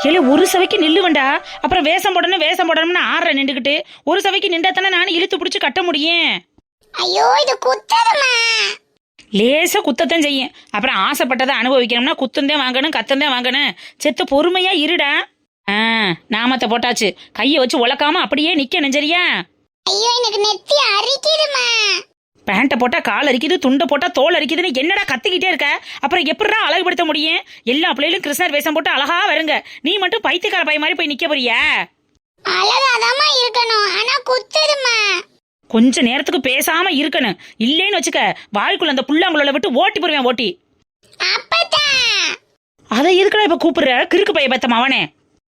இல்ல ஒரு சவைக்கு நில்லுவண்டா, அப்புறம் வேஷம் போடணும்னு ஆற நின்றுக்கிட்டு ஒரு சவைக்கு நின்றா தானே நானும் இழுத்து பிடிச்சி கட்ட முடியும். ஐயோ இது குத்ததுமா. லேசா குத்தத்தான் செய்யும். அப்புறம் ஆசைப்பட்டதை அனுபவிக்கணும்னா குத்தந்தே வாங்கணும், கத்தந்தே வாங்கணும். செத்த பொறுமையா இருடா. நாமத்தை போட்டாச்சு, கையை வச்சு உழக்காம அப்படியே நிக்கணும் சரியா? ஐயோ எனக்கு நெத்தி அரிக்குதுமா. பேண்ட்டை போட்டா கால் அரிக்குது, துண்டை போட்டா தோல் அரிக்குதுன்னு என்னடா கத்திக்கிட்டே இருக்க? அப்புறம் எப்படிடா அழகுபடுத்த முடியும்? எல்லா பிள்ளைகளும் கிருஷ்ணர் வேஷம் போட்டு அழகா வருங்க, நீ மட்டும் பைத்தியக்கார பை மாதிரி போய் நிக்க போறியா? அழகாதாமா இருக்கணும், ஆனா குத்துதுமா. கொஞ்ச நேரத்துக்கு பேசாம இருக்கணும், இல்லைன்னு வச்சுக்க வாய்க்குள்ள அந்த புல்லாங்குழல விட்டு ஓட்டி போடுவேன் ஓட்டி. அப்பதா அதை எதுக்குடா இப்ப கூப்பிடுற கிறுக்கு பைய பத்தம் அவனே?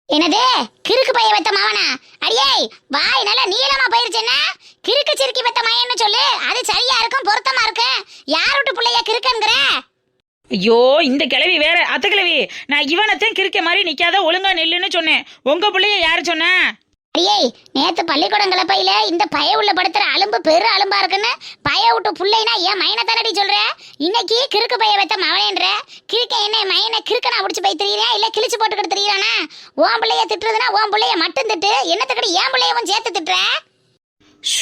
என்னது கிறுக்கு பைய பத்த மாவனா? அடியே வாய் நல்லா நீளமா போயிருச்சுன்னா கிறுக்கு சிறுக்கி பத்த மயன்னு சொல்லு, அது சரியா இருக்கும், பொருத்தமா இருக்கும். யார் விட்டு பிள்ளைய கிறுக்குங்கிற? ஐயோ இந்த கிழவி வேற. அத்த கிழவி, நான் இவனத்தையும் கிறுக்க மாதிரி நிக்காத, ஒழுங்கா நெல்லுன்னு சொன்னேன். உங்க பிள்ளைய யாரு சொன்ன? அடியே நேத்து பள்ளிக்கூடம் கிளப்பையில இந்த பய உள்ள படுத்துற அலும்பு பெரு அலும்பா இருக்குன்னு பய விட்டு புள்ளைனா ஏன் மயனை தானடி சொல்ற? இன்னைக்கு கிறுக்கு பைய வைத்த மவனேன்ற கிறுக்க என்ன மயனை கிறுக்க நான் முடிச்சு போய் தெரியுறேன், இல்ல கிழிச்சு போட்டுக்கிட்டு தெரியுறானா? ஓன் பிள்ளைய திட்டுறதுன்னா ஓன் பிள்ளைய மட்டும் திட்டு, என்னத்துக்கடி ஏன் பிள்ளையவும் சேர்த்து திட்டுற?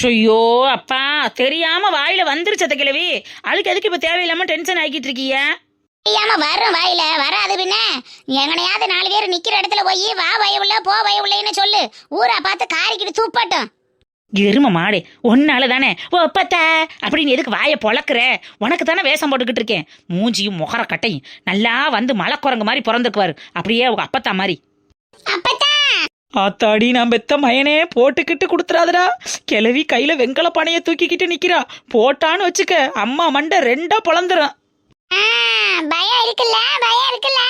ஐயோ அப்பா, தெரியாம வாயில வந்துருச்சு அத்த கிழவி. அதுக்கு எதுக்கு இப்ப தேவையில்லாம டென்ஷன் ஆக்கிட்டு இருக்கீங்க? தெரியாம வரும் வாயில வராது பின்ன. எங்கனையாவது 4 பேர் நிக்கிற இடத்துல போய் வா பய உள்ள போ பய உள்ளன்னு சொல்லு, ஊரா பார்த்து காரிக்கிட்டு தூப்பட்டும். எரும மாடு, ஒன்னால தானே ஓ அப்பத்தா அப்படின்னு எதுக்கு வாயை பொழக்கிற? உனக்கு தானே வேஷம் போட்டுக்கிட்டு இருக்கேன். மூஞ்சியும் முகர கட்டையும் நல்லா வந்து மலைக்குரங்கு மாதிரி பிறந்திருக்குவாரு, அப்படியே உங்க அப்பத்தா மாதிரி. அப்பத்தா ஆத்தாடி, நான் பெத்த மயனே போட்டுக்கிட்டு கொடுத்துறாதடா. கிளவி கையில வெங்கல பானைய தூக்கிக்கிட்டு நிக்கிறா, போட்டான்னு வச்சுக்க அம்மா மண்டை 2 பொழந்துரும். பயம் இருக்குல்ல, பயம் இருக்குல்ல.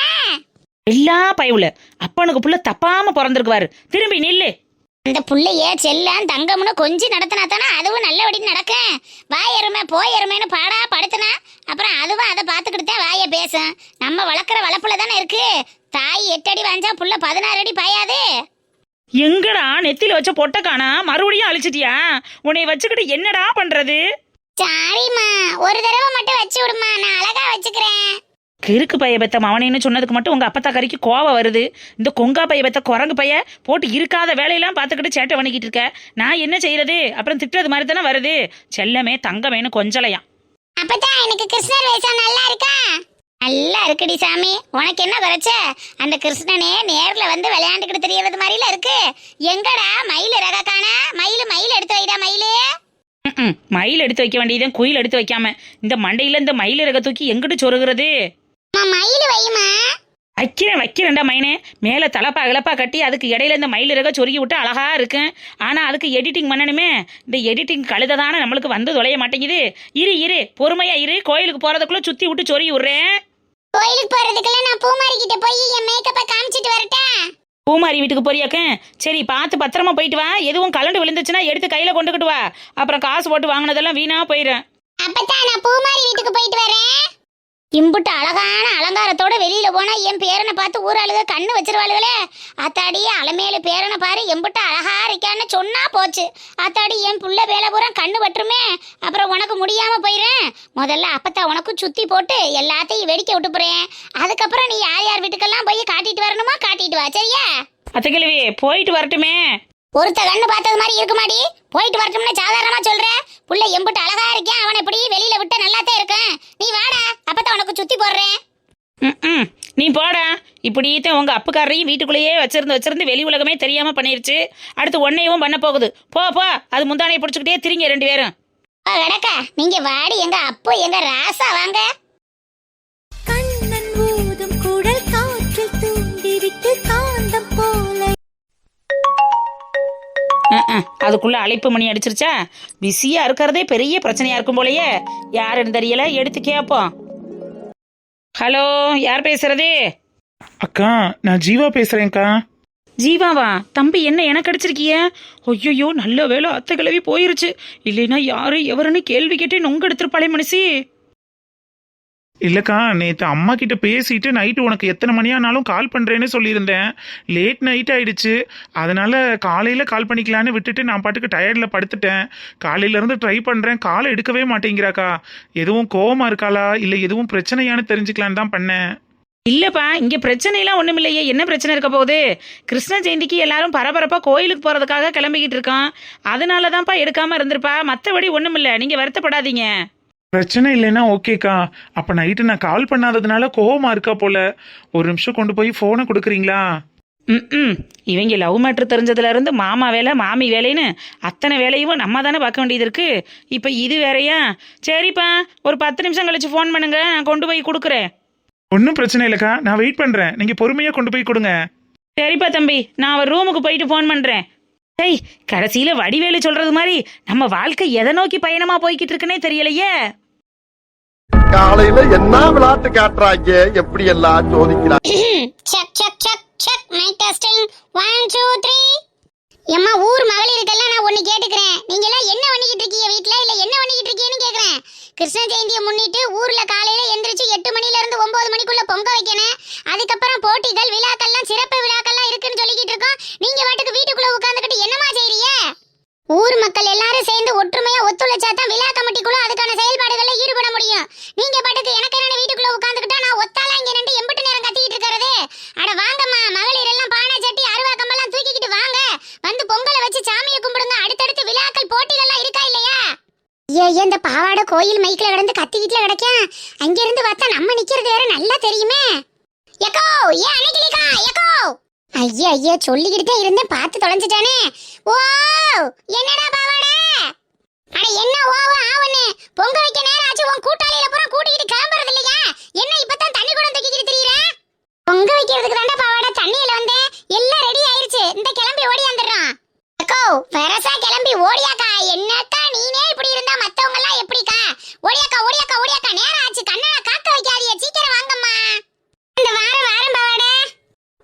எல்லா பயவுல அப்பனுக்கு புள்ள தப்பாம பிறந்திருக்குவாரு, திரும்பி நில்லு. அந்த புள்ளைய செல்லம் தங்கம்னு கொஞ்சம் நடத்தினா தானே அதுவும் நல்லபடி நடக்கும். வாயருமே போயருமேன்னு பாடா படுத்தினா அப்புறம் அதுவும் அதை பார்த்துக்கிட்டு தான் வாய பேசும். நம்ம வளர்க்குற வளர்ப்புல தானே இருக்கு. தாய் 8 அடி வாஞ்சா புள்ள 16 அடி பாயாது. எங்கடா நெத்தில வச்ச பொட்ட காணா, மறுபடியும் அழிச்சிட்டியா? உன்னை வச்சுக்கிட்டு என்னடா பண்றது? சாரிம்மா, ஒரு தடவை மட்டும் வச்சு விடுமா, நான் அழகா வச்சுக்கிறேன். கிறுக்கு பைய பெத்த மவனேன்னு சொன்னதுக்கு மட்டும் உங்க அப்பத்தா கறிக்கு கோவம் வருது. இந்த கொங்கா பைய பெத்த குரங்கு பைய போட்டு இருக்காத வேலையெல்லாம் பார்த்துக்கிட்டு சேட்டை பண்ணிக்கிட்டு இருக்க. நான் என்ன செய்யறது? அப்புறம் திட்டுறது மாதிரி தானே வருது. செல்லமே தங்கமேனு கொஞ்சலையா. அப்பதான் எனக்கு கிருஷ்ணர் வேஷம் நல்லா இருக்கா? நல்லா இருக்குடி சாமி. உனக்கு என்ன குறைச்ச? அந்த கிருஷ்ணனே நேர்ல வந்து விளையாண்டுக்கிட்டு தெரியறது மாதிரில இருக்கு. எங்கடா மயில் ரக காணா? மயில் எடுத்து வைடா மயிலே. மயில் எடுத்து வைக்க வேண்டியதான் குயில் எடுத்து வைக்காம இந்த மண்டையில இந்த மயில் ரக தூக்கி எங்கிட்டு சொருகிறது? மயில் வைமா. வைக்கிறேன்டா மைனே. மேல தலப்பா கிளப்பா கட்டி அதுக்கு இடையில இந்த மயில் ரக சொருகி விட்டு அழகா இருக்கும். ஆனா அதுக்கு எடிட்டிங் பண்ணணுமே. இந்த எடிட்டிங் கழுததானே நம்மளுக்கு வந்து தொலைய மாட்டேங்குது. இரு பொறுமையா இரு, கோயிலுக்கு போறதுக்குள்ள சுத்தி விட்டு சொருகி விடுறேன். கோயிலுக்கு போறதுக்குள்ள நான் பூமாரி கிட்ட போய் என் மேக்கப்பை காமிச்சிட்டு வரட்டேன். பூமாரி வீட்டுக்கு போறியாக்க? சரி, பார்த்து பத்திரமா போயிட்டு வா. எதுவும் கலண்டு விழுந்துச்சுன்னா எடுத்து கையில கொண்டுக்கிட்டு வா. அப்புறம் காசு போட்டு வாங்கினதெல்லாம் வீணா போயிடும். அப்பதான் நான் பூமாரி வீட்டுக்கு போயிட்டு வரேன். இம்புட்டு அழகான அலங்காரத்தோட வெளியில போனா என் பேரனை பார்த்து ஊராளுக கண்ணு வச்சிருவாளுகளே. அத்தாடி அலமேலு பேரனை பாரு எம்புட்டு அழகா இருக்கான்னு சொன்னா போச்சு. அத்தாடி என் புள்ள வேலை பூரா கண்ணு பட்டுருமே, அப்புறம் உனக்கு முடியாம போயிடும். முதல்ல அப்பத்தா உனக்கு சுத்தி போட்டு எல்லாத்தையும் வெடிக்க விட்டு போறேன். அதுக்கப்புறம் நீ யார் யார் வீட்டுக்கெல்லாம் போய் காட்டிட்டு வரணுமோ காட்டிட்டு வா, சரியா? அத்தைக்கிழவி போயிட்டு வரட்டுமே. ஒருத்த கண்ணு பார்த்தது மாதிரி இருக்கு மாடி. போயிட்டு வரட்டும்னு சாதாரணமா சொல்ற. புள்ள எம்புட்டு அழகா இருக்கேன், அவனை இப்படி வெளியில விட்டு நல்லாத்தே இருக்கேன். நீ வாடா, அப்பதான் உனக்கு சுத்தி போடுறேன். நீ போடா. இப்படித்தான் உங்க அப்புக்காரரையும் வீட்டுக்குள்ளேயே வச்சிருந்து வெளி உலகமே தெரியாம பண்ணிருச்சு. அடுத்து ஒன்னையும் பண்ண போகுது. போ அது முந்தானையை பிடிச்சுக்கிட்டே திரிங்க 2 பேரும். கடக்கா நீங்க வாடி, எங்க அப்போ எங்க ராசா வாங்க. கண்ணன் ஊதும் குழல் காற்றில் தூண்டிவிட்டு காந்தம் போல. அதுக்குள்ள அழைப்பு மணி அடிச்சிருச்சா? பிஸியா இருக்கிறதே பெரிய பிரச்சனையா இருக்கும் போலயே. யாருன்னு தெரியல, எடுத்து கேப்போம். ஹலோ, யார் பேசுறது? அக்கா, நான் ஜீவா பேசுறேன்க்கா. ஜீவாவா? தம்பி என்ன எனக்கு அடிச்சிருக்கிய? ஐயோ நல்ல வேலை அத்தை கிளவி போயிருச்சு. இல்லைன்னா யாரு எவருன்னு கேள்வி கேட்டே நொங்க எடுத்துருப்பாளே மனுஷி. இல்லக்கா, நேற்று அம்மா கிட்ட பேசிட்டு நைட்டு உனக்கு எத்தனை மணியானாலும் கால் பண்றேன்னு சொல்லியிருந்தேன். லேட் நைட் ஆயிடுச்சு. அதனால காலையில கால் பண்ணிக்கலான்னு விட்டுட்டு நான் பாட்டுக்கு டயர்ட்ல படுத்துட்டேன். காலையில இருந்து ட்ரை பண்றேன், கால் எடுக்கவே மாட்டேங்கிறாக்கா. எதுவும் கோவமா இருக்காளா இல்ல எதுவும் பிரச்சனையான்னு தெரிஞ்சுக்கலான்னு தான் பண்ணேன். இல்லப்பா இங்க பிரச்சனைலாம் ஒண்ணும் இல்லையே. என்ன பிரச்சனை இருக்க போகுது? கிருஷ்ண ஜெயந்திக்கு எல்லாரும் பரபரப்பா கோயிலுக்கு போறதுக்காக கிளம்பிக்கிட்டு இருக்கோம். அதனாலதான்ப்பா எடுக்காம இருந்திருப்பா. மத்தபடி ஒண்ணும் இல்ல, நீங்க வருத்தப்படாதீங்க. பிரச்சனை இல்லைன்னா ஓகேக்கா. அப்ப நைட்டு நான் கால் பண்ணாததுனால கோவமா இருக்கா போல. ஒரு நிமிஷம் கொண்டு போய் போனை கொடுக்குறீங்களா? ம் இவங்க லவ் மேட்ரு தெரிஞ்சதுல இருந்து மாமா வேலை மாமி வேலைன்னு அத்தனை வேலையும் நம்ம தானே பார்க்க வேண்டியது இருக்கு. இப்போ இது வேறையா? சரிப்பா, ஒரு 10 நிமிஷம் கழிச்சு ஃபோன் பண்ணுங்க, நான் கொண்டு போய் கொடுக்குறேன். ஒன்றும் பிரச்சனை இல்லைக்கா, நான் வெயிட் பண்றேன். நீங்க பொறுமையா கொண்டு போய் கொடுங்க. சரிப்பா தம்பி, நான் அவர் ரூமுக்கு போயிட்டு ஃபோன் பண்றேன். டேய், கடைசியில வடிவேலு சொல்றது மாதிரி நம்ம வாழ்க்கை எதை நோக்கி பயணமா போய்கிட்டு இருக்குன்னே தெரியலையே. காலையில என்ன விளையாட்டு காட்டுறாங்க, எப்படி எல்லாம் சோதிக்கிறாங்க. Check check check check mic testing 1 2 3. எம்மா ஊர் மகளிருக்கெல்லாம் நான் ஒன்னு கேட்டுக்கிறேன். நீங்க எல்லாம் என்ன பண்ணிக்கிட்டு இருக்கீங்க வீட்ல, இல்ல என்ன பண்ணிக்கிட்டு இருக்கீங்கன்னு கேக்குறேன். கிருஷ்ண ஜெயந்தியை முன்னிட்டு ஊர்ல காலையில எந்திரிச்சு 8 மணில இருந்து 9 மணிக்குள்ள பொங்க வைக்கணும். அதுக்கப்புறம் போட்டிகள் விழாக்கள்லாம் சிறப்பு விழாக்கள்லாம் இருக்குன்னு சொல்லிக்கிட்டு இருக்கோம். நீங்க வாட்டுக்கு வீட்டுக்குள்ள உட்கார்ந்துக்கிட்டு என்னமா செய்றீங்க? ஊர் மக்கள் எல்லாரும் சேர்ந்து ஒற்றுமையா ஒத்துழைச்சா தான் விழா கமிட்டிக்குள்ள அதுக்கான செயல்பாடுகள்ல ஈடுபட முடியும். நீங்க பாட்டுக்கு எனக்கு என்ன வீட்டுக்குள்ள உட்கார்ந்துக்கிட்டா நான் ஒத்தாளா இங்க நின்று எம்பிட்டு நேரம் கத்திக்கிட்டு இருக்கறது? அட வாங்கம்மா, மகளிர் எல்லாம் பானை சட்டி அருவா கம்பெல்லாம் தூக்கிக்கிட்டு வாங்க, வந்து பொங்கலை வச்சு சாமியை கும்பிடுங்க. அடுத்தடுத்து விழாக்கள் போட்டிகள்லாம் இருக்கா இல்லையா? ஏன் இந்த பாவாடை கோயில் மைக்கில கிடந்து கத்திக்கிட்டுல கிடைக்கும். அங்க இருந்து பார்த்தா நம்ம நிக்கிறது வேற நல்லா தெரியுமே. எக்கோ ஏன் அணைக்கலிக்கா எக்கோ. ஐயா ஐயா சொல்லிக்கிட்டே இருந்தேன், பார்த்து தொலைஞ்சிட்டானே. ஓ என்னடா பாவாடை? அட என்ன ஓவ ஆவனே, பொங்க வைக்க நேரம் ஆச்சு. உன் கூட்டாளியில பூரா கூட்டிக்கிட்டு கிளம்புறது இல்லையா? என்ன இப்பதான் தண்ணி குடம் தூக்கிக்கிட்டு திரியற? பொங்க வைக்கிறதுக்கு தாண்டா பாவாடை தண்ணியில வந்தேன். எல்லாம் ரெடி ஆயிருச்சு, இந்த கிளம்பி ஓடி வந்துடுறோம். அக்கோ பெருசா கிளம்பி ஓடியாக்கா. என்னக்கா நீனே இப்படி இருந்தா மத்தவங்க எல்லாம் எப்படிக்கா? ஓடியாக்கா ஓடியாக்கா ஓடியாக்கா, நேரம் ஆச்சு. கண்ணனை காக்க வைக்காதீங்க, சீக்கிரம் வாங்கம்மா. இந்த வாரம் பாவாடை.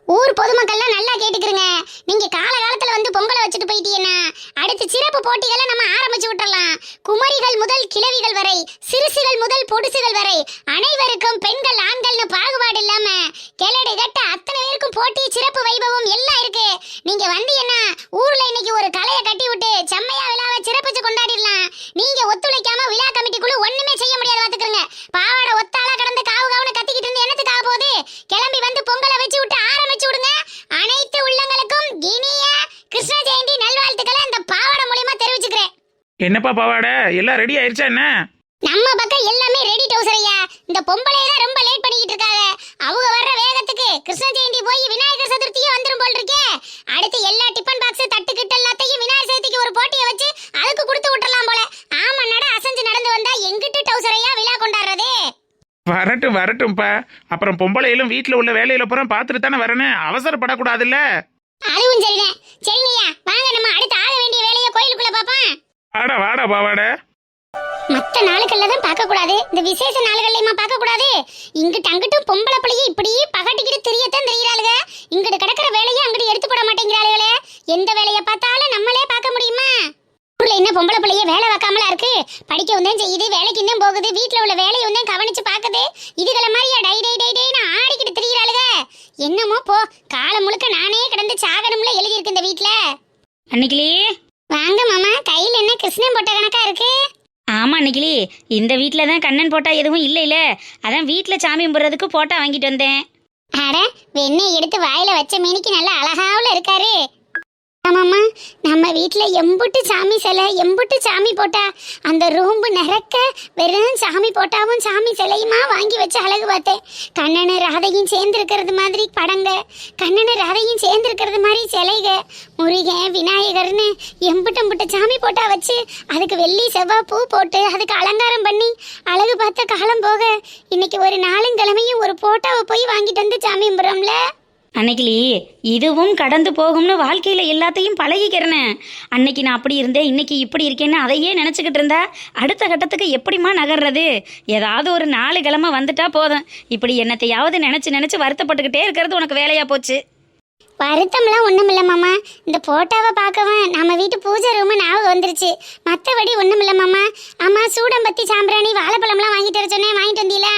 ஊர் பொதுமக்கள்லாம் நல்லா கேட்டுக்கிறங்க. நீங்க காலகாலத்துல வந்து பொங்கலை வச்சுட்டு போயிட்டீங்கன்னா அடுத்து சிறப்பு போட்டிகளை நம்ம ஆரம்பிச்சு விட்டுறலாம். குமரிகள் முதல் கிழவிகள் வரை, சிறுசுகள் முதல் பொடுசுகள் வரை அனைவருக்கும் பெண்கள் ஆண்கள்னு பாகுபாடு இல்லாம கிளடு கட்ட அத்தனை பேருக்கும் போட்டி சிறப்பு வைபவம் எல்லாம் இருக்கு. நீங்க வந்தீங்கன்னா ஊர்ல இன்னைக்கு ஒரு கலையை கட்டி விட்டு செம்மையா விழாவை சிறப்பிச்சு கொண்டாடிடலாம். நீங்க ஒத்துழைக்காம விழா கமிட்டிக்குள்ள ஒண்ணுமே செய்ய முடியாது பாத்துக்கிறங்க. பாவாடை ஒத்தாளா கடந்து காவு காவுன்னு கத்திக்கிட்டு இருந்து என்னத்துக்கு ஆக போகுது? கிளம்பி வந்து பொங்கலை வச்சு விட்டு ஆரம்பிச்சு விடுங்க. அனைத்து உள்ளங்களுக்கும் இனிய கிருஷ்ண ஜெயந்தி நல்வாழ்த்துக்களை இந்த பாவாடை மூலமா தெரிவிச்சுக்கிறேன். என்னப்பா பாவாடை, எல்லாம் ரெடி ஆயிருச்சா என்ன? நம்ம பக்கம் எல்லாமே ரெடி டவுசரையா. இந்த பொம்பளை தான் ரொம்ப லேட் பண்ணிக்கிட்டு இருக்காங்க. அவங்க வர்ற வேகத்துக்கு கிருஷ்ண ஜெயந்தி போய் விநாயகர் சதுர்த்தியே வந்துரும் போல் இருக்கே. அடுத்து எல்லா டிபன் பாக்ஸ் தட்டு கிட்ட எல்லாத்தையும் விநாயகர் சதுர்த்திக்கு ஒரு போட்டியை வச்சு அதுக்கு கொடுத்து விட்டுறலாம் போல. ஆமா நட அசைஞ்சு நடந்து வந்தா எங்கிட்டு டவுசரையா விழா கொண்டாடுறது? வரட்டும் வரட்டும்ப்பா. அப்புறம் பொம்பளையிலும் வீட்டுல உள்ள வேலையில பூரா பார்த்துட்டு தானே வரணும், அவசரப்படக்கூடாதுல்ல. அதுவும் சரிதான். சரிங்கய்யா வாங்க, நம்ம அடுத்து ஆக வேண்டிய வேலையை கோயிலுக்குள்ள பாப்போம். வாடா வாடா பாவாடை. மத்த நாளுக்கள்ல தான் பார்க்க கூடாது, இந்த விசேஷ நாளுகள்லயுமா பார்க்க கூடாது? இங்கிட்டு அங்கிட்டும் பொம்பளை பிள்ளைய இப்படி பகட்டிக்கிட்டு தெரியத்தான் தெரியறாளுக. இங்கிட்டு கிடக்கிற வேலையை அங்கிட்டு எடுத்து போட மாட்டேங்கிறாளுகளே. எந்த வேலையை பார்த்தாலும் நம்மளே பார்க்க முடியுமா? ஊர்ல என்ன பொம்பளை பிள்ளைய வேலை வைக்காமலா இருக்கு? படிக்கவும் தான் செய்யுது, வேலைக்கு தான் போகுது, வீட்டுல உள்ள வேலையும் தான் கவனிச்சு பாக்குது. இதுகளை மாதிரியா டை டை டை டைன்னு ஆடிக்கிட்டு தெரியறாளுக. என்னமோ போ, காலம் முழுக்க நானே கிடந்து சாகனம்ல எழுதி இருக்கு இந்த வீட்டுல. அன்னைக்கிளி வாங்க மாமா, கையில என்ன கிருஷ்ணன் போட்ட கணக்கா இருக்கு? ஆமா அன்னைக்கிளி, இந்த வீட்டில் தான் கண்ணன் போட்டா எதுவும் இல்லை, அதான் வீட்டில் சாமி கும்பிட்றதுக்கு போட்டா வாங்கிட்டு வந்தேன். அட வெண்ணெய் எடுத்து வாயில வச்ச மீனிக்கு நல்ல அழகாவுல இருக்காரு. ஆமாம்மா, நம்ம வீட்டில் எம்புட்டு சாமி சிலை, எம்புட்டு சாமி போட்டா அந்த ரூம்பு நிறக்க வெறும் சாமி போட்டாவும் சாமி சிலையுமா வாங்கி வச்சு அழகு பார்த்தேன். கண்ணனு ராதையும் சேர்ந்து இருக்கிறது மாதிரி படங்க, கண்ணனு ராதையும் சேர்ந்து இருக்கிறது மாதிரி சிலைக, முருகன் விநாயகர்னு எம்புட்டம்புட்ட சாமி போட்டா வச்சு அதுக்கு வெள்ளி செவ்வாய் பூ போட்டு அதுக்கு அலங்காரம் பண்ணி அழகு பார்த்த காலம் போக இன்னைக்கு ஒரு நாளுங்கிழமையும் ஒரு போட்டாவை போய் வாங்கிட்டு வந்து சாமி கும்பிட்றோம்ல. அன்னைக்கிளி இதுவும் கடந்து போகும்னு வாழ்க்கையில் எல்லாத்தையும் பழகிக்கிறேன்னு. அன்னைக்கு நான் அப்படி இருந்தேன், இன்னைக்கு இப்படி இருக்கேன்னு அதையே நினச்சிக்கிட்டு இருந்தா அடுத்த கட்டத்துக்கு எப்படிமா நகர்றது? ஏதாவது ஒரு 4 கிழமை வந்துட்டா போதும், இப்படி என்னத்தையாவது நினச்சி வருத்தப்பட்டுக்கிட்டே இருக்கிறது உனக்கு வேலையா போச்சு. வருத்தம்லாம் ஒன்றும் இல்லை மாமா, இந்த போட்டோவை பார்க்கவும் நம்ம வீட்டு பூஜை ரூமு ஞாபகம் வந்துருச்சு. மற்றபடி ஒன்றும் இல்லை மாமா. அம்மா சூடம்பத்தி சாம்பிராணி வாழைப்பழம்லாம் வாங்கிட்டு வர சொன்னேன், வாங்கிட்டு வந்தீங்களா?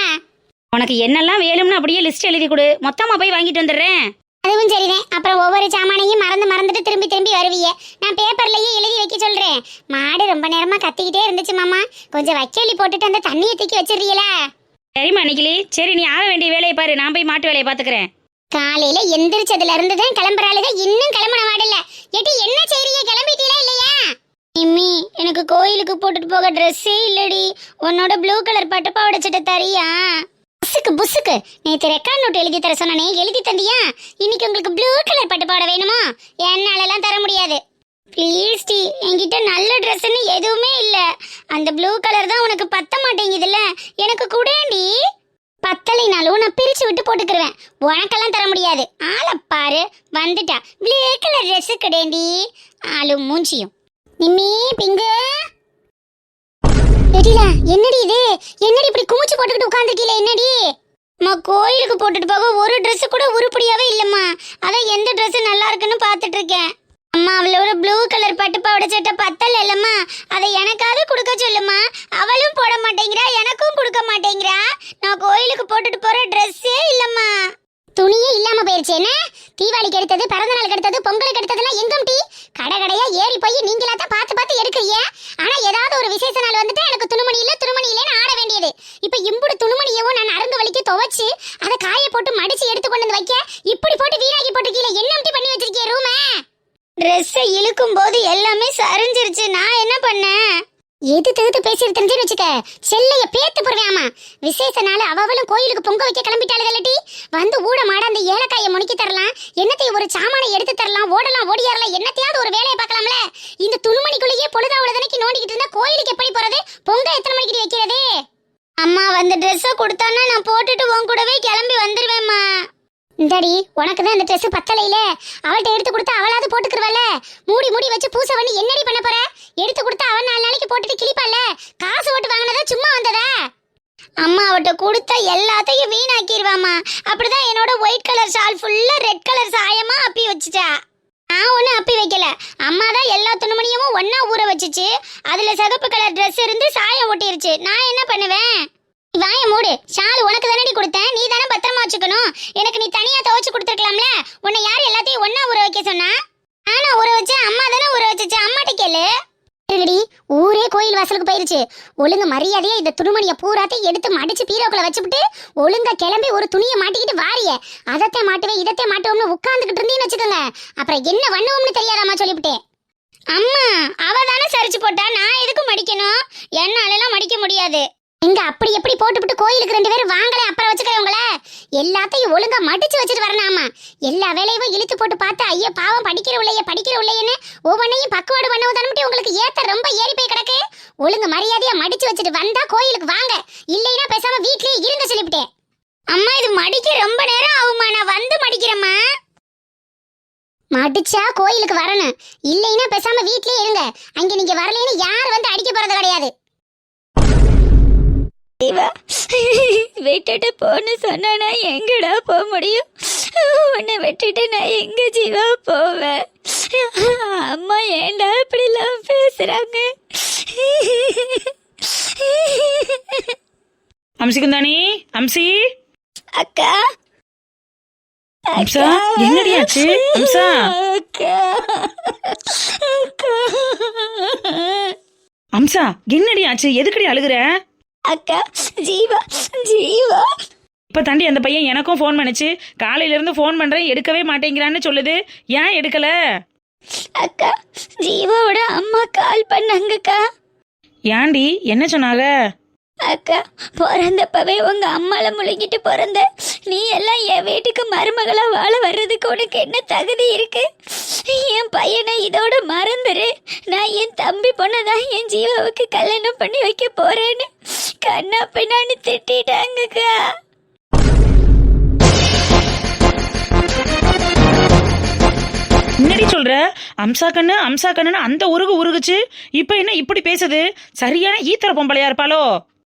உனக்கு என்னெல்லாம் வேணும்னு அப்படியே லிஸ்ட் எழுதி கொடு, மொத்தமாக போய் வாங்கிட்டு வந்துடுறேன். அதுவும் சரிதான். அப்புறம் ஒவ்வொரு சாமானையும் மறந்துட்டு திரும்பி வருவீங்க. நான் பேப்பர்லயே எழுதி வைக்க சொல்றேன். மாடு ரொம்ப நேரமா கத்திக்கிட்டே இருந்துச்சு மாமா, கொஞ்சம் வக்கேலி போட்டுட்டு அந்த தண்ணியை தூக்கி வச்சிடுறீங்களா? சரிம்மா நிக்கிலி, சரி நீ ஆக வேண்டிய வேலையை பாரு, நான் போய் மாட்டு வேலையை பாத்துக்கிறேன். காலையில எந்திரிச்சதுல இருந்து தான் கிளம்புறாளுக, இன்னும் கிளம்புன மாடல. எட்டி என்ன செய்றீங்க, கிளம்பிட்டீங்களா இல்லையா? நிம்மி, எனக்கு கோயிலுக்கு போட்டுட்டு போக ட்ரெஸ்ஸே இல்லடி. உன்னோட ப்ளூ கலர் பட்டு பாவாடை சட்டை தரியா? புசுக்கு புசுக்கு, நேற்று ரெக்கார்ட் நோட் எழுதி தர சொன்னனே, எழுதி தந்தியா? இன்னைக்கு உங்களுக்கு ப்ளூ கலர் பட்டு பாவாடை வேணுமா? என்னாலலாம் தர முடியாது. ப்ளீஸ் டி, என்கிட்ட நல்ல ட்ரெஸ்ன்னு எதுவுமே இல்லை. அந்த ப்ளூ கலர் தான் உனக்கு பத்த மாட்டேங்குதுல்ல, எனக்கு கூடேண்டி. பத்தலைனாலும் நான் பிரிச்சு விட்டு போட்டுக்கிருவேன், உனக்கெல்லாம் தர முடியாது. ஆளை பாரு வந்துட்டா, ப்ளூ கலர் ட்ரெஸ் கிடையாண்டி. ஆளும் மூஞ்சியும். நிம்மி பிங்கு, என்னடி இது? என்னடி இப்படி குமிச்சு போட்டுக்கிட்டு உட்காந்துருக்கீல? என்னடி அம்மா, கோயிலுக்கு போட்டுட்டு போக ஒரு ட்ரெஸ் கூட உருப்படியாவே இல்லம்மா. அதான் எந்த ட்ரெஸ் நல்லா இருக்குன்னு பாத்துட்டு இருக்கேன். அம்மா, அவளோட ப்ளூ கலர் பட்டு பாவாடை சட்டை பத்தல இல்லம்மா, அதை எனக்காவது கொடுக்க சொல்லுமா. அவளும் போட மாட்டேங்கிறா, எனக்கும் கொடுக்க மாட்டேங்கிறா. நான் கோயிலுக்கு போட்டுட்டு போற ட்ரெஸ்ஸே இல்லம்மா. துணியே இல்லாம போயிருச்சு. என்ன தீபாவளிக்கு எடுத்தது, பிறந்த நாளுக்கு எடுத்தது, பொங்கலுக்கு எடுத்ததுலாம் எங்கும் டீ? கடை கடையா ஏறி போய் நீங்களா தான் பார்த்து பார்த்து எடுக்கிறீங்க. ஆனா ஏதாவது ஒரு விசேஷ நாள் வந்துட்டு எனக்கு துணிமணி இல்லைன்னு ஆட வேண்டியது. இப்ப இம்புடு துணிமணியவும் நான் அருங்கு வலிக்கு துவைச்சு அதை காய போட்டு மடிச்சு எடுத்து கொண்டு வந்து வைக்க இப்படி போட்டு வீணாக்கி போட்டுருக்கீல. என்ன பண்ணி வச்சிருக்கீங்க ரூம? ட்ரெஸ்ஸை இழுக்கும் போது எல்லாமே சரிஞ்சிருச்சு. நான் என்ன பண்ணேன்? எது தெரிஞ்சு பேசிட்டு தெரிஞ்சுன்னு வச்சுக்க, செல்லைய பேத்து போடுவேமா. விசேஷ நாள் அவளும் கோயிலுக்கு பொங்க வைக்க கிளம்பிட்டாளுகள்டி. வந்து ஊட மாட அந்த ஏலக்காயை முனிக்கி தரலாம், என்னத்தையும் ஒரு சாமானை எடுத்து தரலாம், ஓடலாம் ஓடியாரலாம், என்னத்தையாவது ஒரு வேலையை பார்க்கலாம்ல. இந்த துணிமணிக்குள்ளேயே பொழுதாவளதனைக்கு நோண்டிக்கிட்டு இருந்தா கோயிலுக்கு எப்படி போறது? பொங்க எத்தனை மணிக்கு வைக்கிறது? அம்மா வந்து ட்ரெஸ்ஸை கொடுத்தானா நான் போட்டுட்டு உன் கூடவே கிளம்பி வந்துருவேம்மா. இந்தாடி, உனக்கு தான் இந்த ட்ரெஸ் பத்தலையில, அவள்கிட்ட எடுத்து கொடுத்தா அவளாவது போட்டுக்கிறவல்ல. மூடி மூடி வச்சு பூசை பண்ணி என்னடி பண்ண போற? எடுத்து கொடுத்தா அவன் 4 நாளைக்கு போட்டுட்டு கிளிப்பால. காசு போட்டு வாங்கினதா சும்மா வந்ததா? அம்மா, அவட்ட கொடுத்தா எல்லாத்தையும் வீணாக்கிடுவாமா. அப்படிதான் என்னோட ஒயிட் கலர் ஷால் ஃபுல்லா ரெட் கலர் சாயமா அப்பி வச்சுட்டா. நான் ஒன்றும் அப்பி வைக்கல, அம்மா தான் எல்லா துணிமணியும் ஒன்னா ஊற வச்சுச்சு. அதுல சிகப்பு கலர் ட்ரெஸ் இருந்து சாயம் ஒட்டிருச்சு. நான் என்ன பண்ணுவேன்? வாய மூடு. ஷால் உனக்கு தானடி கொடுத்தேன், நீ தானே பத்திரமா வச்சுக்கணும். எனக்கு நீ தனியா துவைச்சு கொடுத்துருக்கலாம்ல. உன்னை யார் எல்லாத்தையும் ஒன்னா ஊற வைக்க சொன்னா? நானா ஊற வச்சேன்? அம்மா தானே ஊற வச்சுச்சு. அம்மாட்ட கேளு. ஊரே கோயில் வாசலுக்கு போயிருச்சு. ஒழுங்கு மரியாதையா இந்த துணிமணியை பூராத்தையும் எடுத்து மடிச்சு பீரோக்குள்ள வச்சுட்டு ஒழுங்கா கிளம்பி ஒரு துணியை மாட்டிக்கிட்டு வாரிய. அதத்தை மாட்டுவேன் இதத்தை மாட்டுவோம்னு உட்கார்ந்துகிட்டு இருந்தீன்னு வச்சுக்கோங்க, அப்புறம் என்ன பண்ணுவோம்னு தெரியாதாமா சொல்லிவிட்டேன். அம்மா, அவ தானே சரிச்சு போட்டா, நான் எதுக்கும் மடிக்கணும்? என்னாலெல்லாம் மடிக்க முடியாது. இங்க அப்படி எப்படி போட்டுவிட்டு கோயிலுக்கு 2 பேரும் வாங்கல, அப்புறம் வச்சுக்கிறவங்கள எல்லாத்தையும் ஒழுங்கா மடிச்சு வச்சுட்டு வரணுமா. எல்லா வேலையும் இழுத்து போட்டு பார்த்து ஐயா பாவம் படிக்கிற உள்ளேன்னு ஒவ்வொன்னையும் பக்குவாடு பண்ணவும் தானே உங்களுக்கு ஏத்த ரொம்ப ஏறி போய் கிடக்கு. ஒழுங்கு மரியாதையா மடிச்சு வச்சுட்டு வந்தா கோயிலுக்கு வாங்க, இல்லைன்னா பேசாம வீட்லயே இருங்க சொல்லிவிட்டேன். அம்மா, இது மடிக்க ரொம்ப நேரம் ஆகுமா, நான் வந்து மடிக்கிறேம்மா. மடிச்சா கோயிலுக்கு வரணும், இல்லைன்னா பேசாம வீட்லயே இருங்க. அங்க நீங்க வரலைன்னு யார் வந்து அடிக்க போறது கிடையாது. விட்டுட்டு போன்னு சொன்னா நான் எங்கடா போக முடியும்? உன்னை விட்டுட்டு நான் எங்க ஜீவா போவேன்? அம்மா ஏண்டா இப்படிலாம் பேசுறாங்க? அம்சிக்குந்தானி, அம்சி. அக்கா, அம்சா, என்னடி ஆச்சு? அம்சா, அக்கா, அக்கா, அம்சா, என்னடி ஆச்சு? எதுக்கடி அழுகுற? அக்கா, ஜீவா ஜீவா இப்ப தாண்டி அந்த பையன் எனக்கும் ஃபோன் பண்ணுச்சு. காலையில இருந்து ஃபோன் பண்றேன், எடுக்கவே மாட்டேங்கிறான்னு சொல்லுது. ஏன் எடுக்கல? அக்கா, ஜீவாவோட அம்மா கால் பண்ணாங்கக்கா. ஏன்டி, என்ன சொன்னாங்க? அக்கா, பிறந்தப்பவே உங்க அம்மால முழுங்கிட்டு பிறந்த நீ எல்லாம் என் வீட்டுக்கு மருமகளா வாழ வர்றதுக்கு உனக்கு என்ன தகுதி இருக்கு? என் பையனை இதோட மறந்துரு. நான் என் தம்பி பொண்ணதான் என் ஜீவாவுக்கு கல்யாணம் பண்ணி வைக்க போறேன்னு கண்ணா பின்னான்னு திட்டாங்கக்கா. என்னடி சொல்ற? அம்சா கண்ணுன்னு அந்த உருகுச்சு. இப்ப என்ன இப்படி பேசுது? சரியான ஈத்தர பொம்பளையா இருப்பாளோ?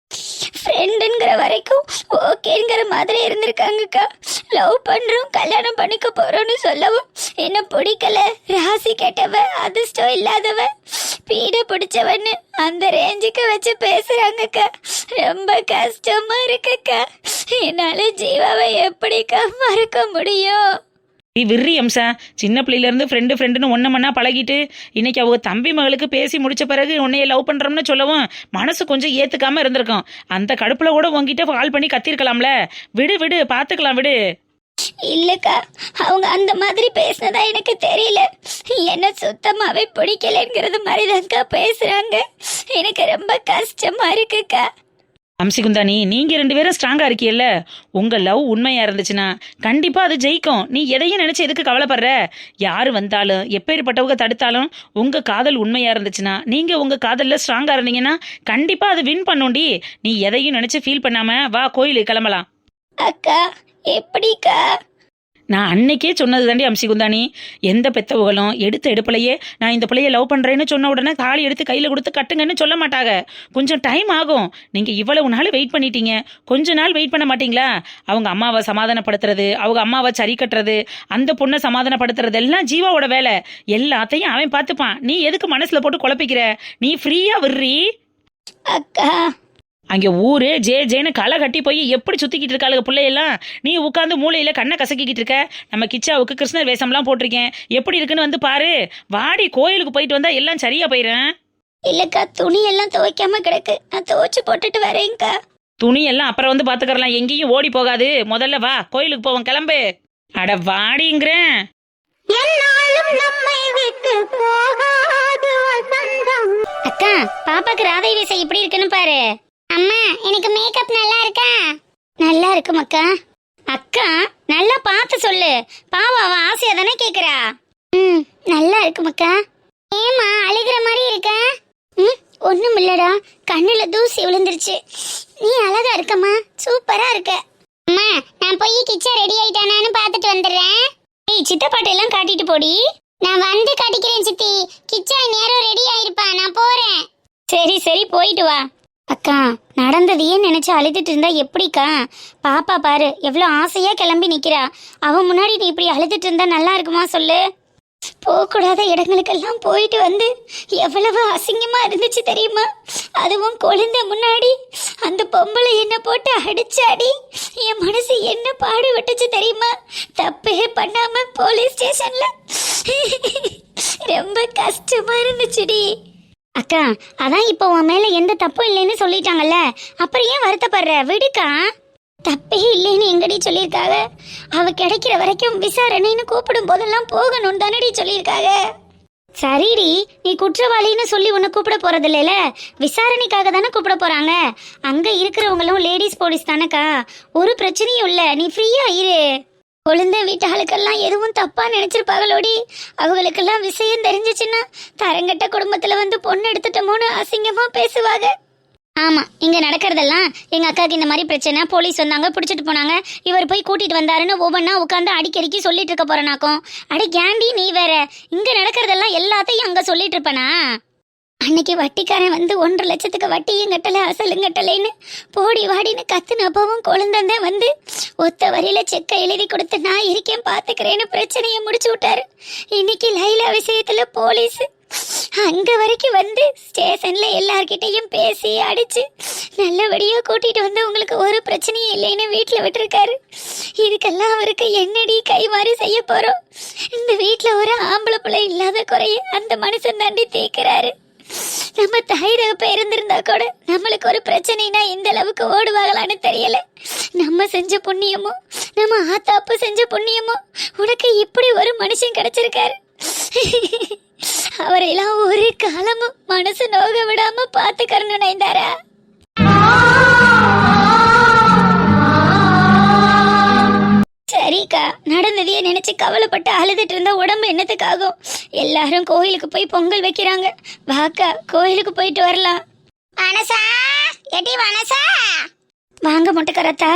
ஃப்ரெண்டுங்கிற வரைக்கும் ஓகேங்கிற மாதிரி இருந்திருக்காங்கக்கா. லவ் பண்றோம், கல்யாணம் பண்ணிக்க போறோம்னு சொல்லவும் என்ன பிடிக்கல, ராசி கெட்டவ, அதிர்ஷ்டம் இல்லாதவ, பீட பிடிச்சவன்னு அந்த ரேஞ்சுக்கு வச்சு பேசுறாங்கக்கா. ரொம்ப கஷ்டமா இருக்குக்கா. என்னால ஜீவாவை எப்படிக்கா மறக்க முடியும்? நீ விர்ரி அம்சா, சின்ன பிள்ளையிலேருந்து ஃப்ரெண்டுன்னு ஒன்று மண்ணா பழகிட்டு இன்னைக்கு அவங்க தம்பி மகளுக்கு பேசி முடிச்ச பிறகு உன்னைய லவ் பண்ணுறோம்னு சொல்லவும் மனசு கொஞ்சம் ஏற்றுக்காம இருந்திருக்கும். அந்த கடுப்பில் கூட உங்ககிட்ட கால் பண்ணி கத்திருக்கலாம்ல. விடு பார்த்துக்கலாம் விடு. இல்லக்கா, அவங்க அந்த மாதிரி பேசினதா எனக்கு தெரியல. என்ன சுத்தமாவே பிடிக்கலங்கிறது மாதிரிதான்க்கா பேசுறாங்க. எனக்கு ரொம்ப கஷ்டமா இருக்குக்கா. அம்சிகுந்தானி, நீங்கள் 2 பேரும் ஸ்ட்ராங்காக இருக்கீல்ல. உங்கள் லவ் உண்மையாக இருந்துச்சுன்னா கண்டிப்பாக அது ஜெயிக்கும். நீ எதையும் நினச்சி எதுக்கு கவலைப்படுற? யார் வந்தாலும் எப்பேற்பட்டவங்க தடுத்தாலும் உங்கள் காதல் உண்மையாக இருந்துச்சுன்னா, நீங்கள் உங்கள் காதலில் ஸ்ட்ராங்காக இருந்தீங்கன்னா கண்டிப்பாக அது வின் பண்ணுண்டி. நீ எதையும் நினச்சி ஃபீல் பண்ணாமல் வா, கோயிலுக்கு கிளம்பலாம். அக்கா, எப்படிக்கா? நான் அன்னைக்கே சொன்னது தாண்டி அம்சிகுந்தானி. எந்த பெத்தவங்களும் எடுத்த எடுப்பிலையே நான் இந்த பிள்ளைய லவ் பண்ணுறேன்னு சொன்ன உடனே தாலி எடுத்து கையில் கொடுத்து கட்டுங்கன்னு சொல்ல மாட்டாங்க. கொஞ்சம் டைம் ஆகும். நீங்கள் இவ்வளவு நாள் வெயிட் பண்ணிட்டீங்க, கொஞ்ச நாள் வெயிட் பண்ண மாட்டீங்களா? அவங்க அம்மாவை சமாதானப்படுத்துறது, அவங்க அம்மாவை சரி கட்டுறது, அந்த பொண்ணை சமாதானப்படுத்துறது எல்லாம் ஜீவாவோட வேலை. எல்லாத்தையும் அவன் பார்த்துப்பான். நீ எதுக்கு மனசில் போட்டு குழப்பிக்கிற? நீ ஃப்ரீயாக விடுறி. அக்கா, அங்கே ஊரே ஜேன்னு களை கட்டி போய் எப்படி சுற்றிக்கிட்டு இருக்காளுங்க பிள்ளையெல்லாம். நீ உட்காந்து மூளையில் கண்ணை கசக்கிக்கிட்டு இருக்க. நம்ம கிச்சாவுக்கு கிருஷ்ணர் வேஷம்லாம் போட்டிருக்கேன், எப்படி இருக்குன்னு வந்து பாரு. வாடி, கோயிலுக்கு போயிட்டு வந்தா எல்லாம் சரியா போயிடுறேன். இல்லக்கா, துணி எல்லாம் துவைக்காம கிடக்கு, நான் துவைச்சு போட்டுட்டு வரேன்க்கா. துணி எல்லாம் அப்புறம் வந்து பார்த்துக்கறலாம், எங்கேயும் ஓடி போகாது. முதல்ல வா, கோயிலுக்கு போவோம், கிளம்பு. அட வாடிங்கிறேன். அக்கா, பாப்பாக்கு ராதை வேஷம் எப்படி இருக்குன்னு பாரு. அம்மா, எனக்கு மேக்கப் நல்லா இருக்கா? நல்லா இருக்கும் அக்கா. அக்கா, நல்லா பார்த்து சொல்லு. பாவம், அவ ஆசையா தானே கேக்குறா. நல்லா இருக்கும் அக்கா. ஏமா அழுகிற மாதிரி இருக்க? ஒண்ணும் இல்லடா, கண்ணுல தூசி விழுந்துருச்சு. நீ அழகா இருக்கம்மா, சூப்பரா இருக்க. அம்மா, நான் போய் கிச்சா ரெடி ஆயிட்டானான்னு பார்த்துட்டு வந்துடுறேன். ஏய், சித்தப்பாட்டை எல்லாம் காட்டிட்டு போடி. நான் வந்து காட்டிக்கிறேன் சித்தி. கிச்சா நேரம் ரெடி ஆயிருப்பா, நான் போறேன். சரி போயிட்டு வா. அக்கா, நடந்ததையே நினைச்சு அழுதுட்டு இருந்தா எப்படிக்கா? பாப்பா பாரு, எவ்வளோ ஆசையா கிளம்பி நிக்கிறா. அவன் முன்னாடி நீ இப்படி அழுதுட்டு இருந்தா நல்லா இருக்குமா சொல்லு? போகக்கூடாத இடங்களுக்கெல்லாம் போயிட்டு வந்து எவ்வளவு அசிங்கமா இருந்துச்சு தெரியுமா? அதுவும் குழந்தை முன்னாடி அந்த பொம்பளை என்ன போட்டு அடிச்சாடி என் மனசு என்ன பாடுபட்டுச்சு தெரியுமா? தப்பே பண்ணாம போலீஸ் ஸ்டேஷன்ல ரொம்ப கஷ்டமா இருந்துச்சுடி. அக்கா, அதான் இப்போ உன் மேல எந்த தப்பும் இல்லைன்னு சொல்லிட்டாங்கல்ல, அப்புறம் ஏன் வருத்தப்படுற? விடுக்கா, தப்பே இல்லைன்னு எங்கடி சொல்லியிருக்காங்க? அவ கிடைக்கிற வரைக்கும் விசாரணைன்னு கூப்பிடும் போதெல்லாம் போகணும்னு தானடி சொல்லியிருக்காங்க. சரிடி, நீ குற்றவாளின்னு சொல்லி உன்னை கூப்பிட போறது இல்லைல, விசாரணைக்காக தானே கூப்பிட போறாங்க. அங்க இருக்கிறவங்களும் லேடிஸ் போலீஸ் தானக்கா, ஒரு பிரச்சனையும் இல்லை. நீ ஃப்ரீயா இரு. குழந்தை வீட்டாளுக்கெல்லாம் எதுவும் தப்பா நினைச்சிருப்பாங்களோடி. அவங்களுக்கெல்லாம் விஷயம் தெரிஞ்சிச்சுன்னா தரங்கட்ட குடும்பத்துல வந்து பொண்ணு எடுத்துட்டோமோன்னு அசிங்கமா பேசுவாங்க. ஆமா, இங்க நடக்கிறதெல்லாம் எங்க அக்காவுக்கு இந்த மாதிரி பிரச்சனை, போலீஸ் வந்தாங்க பிடிச்சிட்டு போனாங்க, இவர் போய் கூட்டிட்டு வந்தாருன்னு ஒவ்வொன்னா உட்காந்து அடிக்கடிக்கு சொல்லிட்டு இருக்க போறனாக்கும். அடி கேண்டி, நீ வேற. இங்க நடக்கிறதெல்லாம் எல்லாத்தையும் அங்க சொல்லிட்டு இருப்பனா? அன்னைக்கு வட்டிக்காரன் வந்து 1.5 லட்சத்துக்கு வட்டியும் கட்டலை அசலும் கட்டலைன்னு போடி வாடின்னு கத்துனப்பவும் குழந்தான் வந்து ஒத்த வரியில செக்கை எழுதி கொடுத்து நான் இருக்கேன் பாத்துக்கிறேன்னு பிரச்சனையை முடிச்சு விட்டாரு. இன்னைக்கு லைலா விஷயத்துல போலீஸ் அங்க வரைக்கும் வந்து ஸ்டேஷன்ல எல்லார்கிட்டையும் பேசி அடிச்சு நல்லபடியா கூட்டிட்டு வந்து உங்களுக்கு ஒரு பிரச்சனையும் இல்லைன்னு வீட்டுல விட்டுருக்காரு. இதுக்கெல்லாம் அவருக்கு என்னடி கைமாறி செய்ய போறோம்? இந்த வீட்டுல ஒரு ஆம்பளை பிள்ளை இல்லாத குறைய அந்த மனுஷன் தாண்டி தீர்க்கிறாரு. நம்ம தாய் தகப்ப இருந்திருந்தா கூட நம்மளுக்கு ஒரு பிரச்சனைனா இந்த அளவுக்கு ஓடுவாங்களான்னு தெரியல. நம்ம செஞ்ச புண்ணியமோ, நம்ம ஆத்தாப்பு செஞ்ச புண்ணியமோ, உனக்கு இப்படி ஒரு மனுஷன் கிடைச்சிருக்காரு. அவரெல்லாம் ஒரு காலமும் மனசு நோக விடாம பாத்துக்கறணும் நைந்தாரா. சரிக்கா, நடந்ததையே நினைச்சு கவலைப்பட்டு அழுதுட்டு இருந்தா உடம்பு என்னத்துக்காகும்? எல்லாரும் கோயிலுக்கு போய் பொங்கல் வைக்கிறாங்க. வாக்கா, கோயிலுக்கு போயிட்டு வரலாம். வனசா, எடி வனசா, வாங்க முட்டைக்கரத்தா.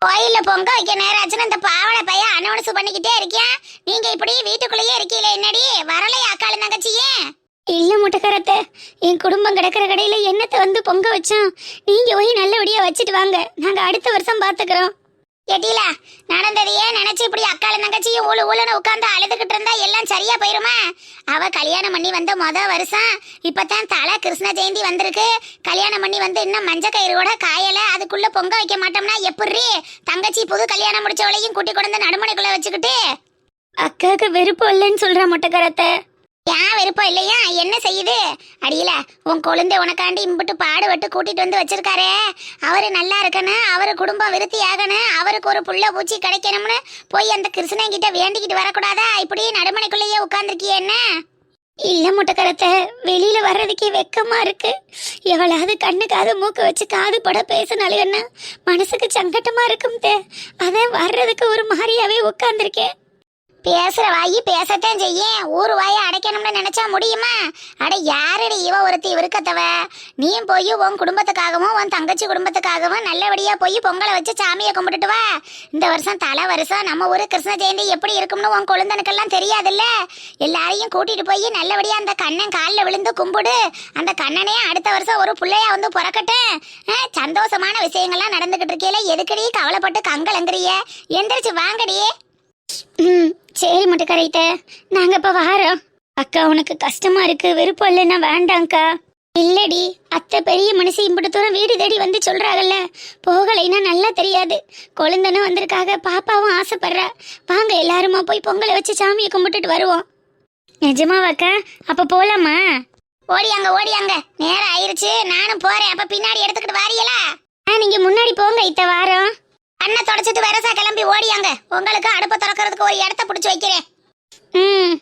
கோயில்ல பொங்க வைக்க நேரம் ஆச்சுன்னு இந்த பாவனை பையன் அனௌன்ஸ் பண்ணிக்கிட்டே இருக்கேன். நீங்க இப்படி வீட்டுக்குள்ளேயே இருக்கீங்களே, என்னடி வரலையா அக்காளு தங்கச்சியே? இல்ல முட்டைக்கரத்தை, என் குடும்பம் கிடக்கிற கடையில என்னத்தை வந்து பொங்க வச்சோம். நீங்க போய் நல்லபடியா வச்சுட்டு வாங்க, நாங்க அடுத்த வருஷம் பாத்துக்கிறோம். எட்டில நடந்ததையே நினைச்சு இப்படி அக்காளு தங்கச்சியும் ஊழுன்னு உட்காந்து அழுதுகிட்டு இருந்தா எல்லாம் சரியா போயிருமா? அவ கல்யாணம் பண்ணி வந்த வருஷம் இப்பதான் தலை கிருஷ்ண ஜெயந்தி வந்திருக்கு. கல்யாணம் பண்ணி வந்து இன்னும் மஞ்ச கயிறோட காயல, அதுக்குள்ள பொங்க வைக்க மாட்டோம்னா எப்படி? தங்கச்சி புது கல்யாணம் முடிச்சவளையும் கூட்டி கொண்டு நடுமனைக்குள்ள வச்சுக்கிட்டு அக்காவுக்கு விருப்பம் இல்லைன்னு சொல்ற மொட்டைக்கரத்தை. ஏன் விருப்பம் இல்லையா? என்ன செய்யுது? அடியில உன் கொழுந்தை உனக்காண்டி இம்புட்டு பாடுபட்டு கூட்டிட்டு வந்து வச்சிருக்காரே, அவரு நல்லா இருக்கணும், அவரு குடும்பம் விருத்தி ஆகணும், அவருக்கு ஒரு புள்ள பூச்சி கிடைக்கணும்னு போய் அந்த கிருஷ்ணன் கிட்ட வேண்டிக்கிட்டு வரக்கூடாதா? இப்படி நடுமனைக்குள்ளேயே உட்கார்ந்துருக்கிய என்ன? இல்ல மொட்டைக்கரத்தை, வெளியில வர்றதுக்கே வெக்கமா இருக்கு. எவளாவது கண்ணு காது மூக்கு வச்சு காது பட பேசினாலுன்னா மனசுக்கு சங்கட்டமா இருக்கும் தே. அதான் வர்றதுக்கு ஒரு மாதிரியாவே உட்கார்ந்துருக்கேன். பேசுற வாயி பேசத்தான் செய்யும். ஊர் வாயை அடைக்கணும்னு நினைச்சா முடியுமா? அட யாரடி இவ ஒருத்தி இருக்கத்தவ? நீயும் போய் உன் குடும்பத்துக்காகவும் உன் தங்கச்சி குடும்பத்துக்காகவும் நல்லபடியா போய் பொங்கலை வச்சு சாமியை கும்பிட்டுட்டு வா. இந்த வருஷம் தலை வருஷம் நம்ம ஊரு கிருஷ்ண ஜெயந்தி எப்படி இருக்கும்னு உன் கொழுந்தனுக்கெல்லாம் தெரியாதுல்ல. எல்லாரையும் கூட்டிட்டு போய் நல்லபடியா அந்த கண்ணன் காலில் விழுந்து கும்பிடு. அந்த கண்ணனே அடுத்த வருஷம் ஒரு பிள்ளையா வந்து பிறக்கட்டும். சந்தோஷமான விஷயங்கள்லாம் நடந்துகிட்டு இருக்கேல, எதுக்கடி கவலைப்பட்டு கங்கலங்குறிய? எந்திரிச்சு வாங்கடி. சரி மொட்டைக்கரைத்த, நாங்க இப்ப வாரோம். அக்கா உனக்கு கஷ்டமா இருக்கு, விருப்பம் இல்லைன்னா வேண்டாங்க்கா. இல்லடி, அத்தை பெரிய மனுஷி இம்புட்டு தூரம் வீடு தேடி வந்து சொல்றாங்கல்ல, போகலைன்னா நல்லா தெரியாது. கொழுந்தனும் வந்திருக்காக, பாப்பாவும் ஆசைப்படுறா. வாங்க எல்லாருமா போய் பொங்கலை வச்சு சாமியை கும்பிட்டுட்டு வருவோம். நிஜமாவாக்கா? அப்ப போலாமா? ஓடியாங்க ஓடியாங்க, நேரம் ஆயிருச்சு. நானும் போறேன். அப்ப பின்னாடி எடுத்துக்கிட்டு வாரியலா? நீங்க முன்னாடி போங்க, இத்த வாரோம். அண்ணா தொடச்சிட்டு வரசா கிளம்பி ஓடியாங்க. உங்களுக்கு அடுப்ப திறக்கிறதுக்கு ஒரு இடத்த பிடிச்சி வைக்கிறேன். ம்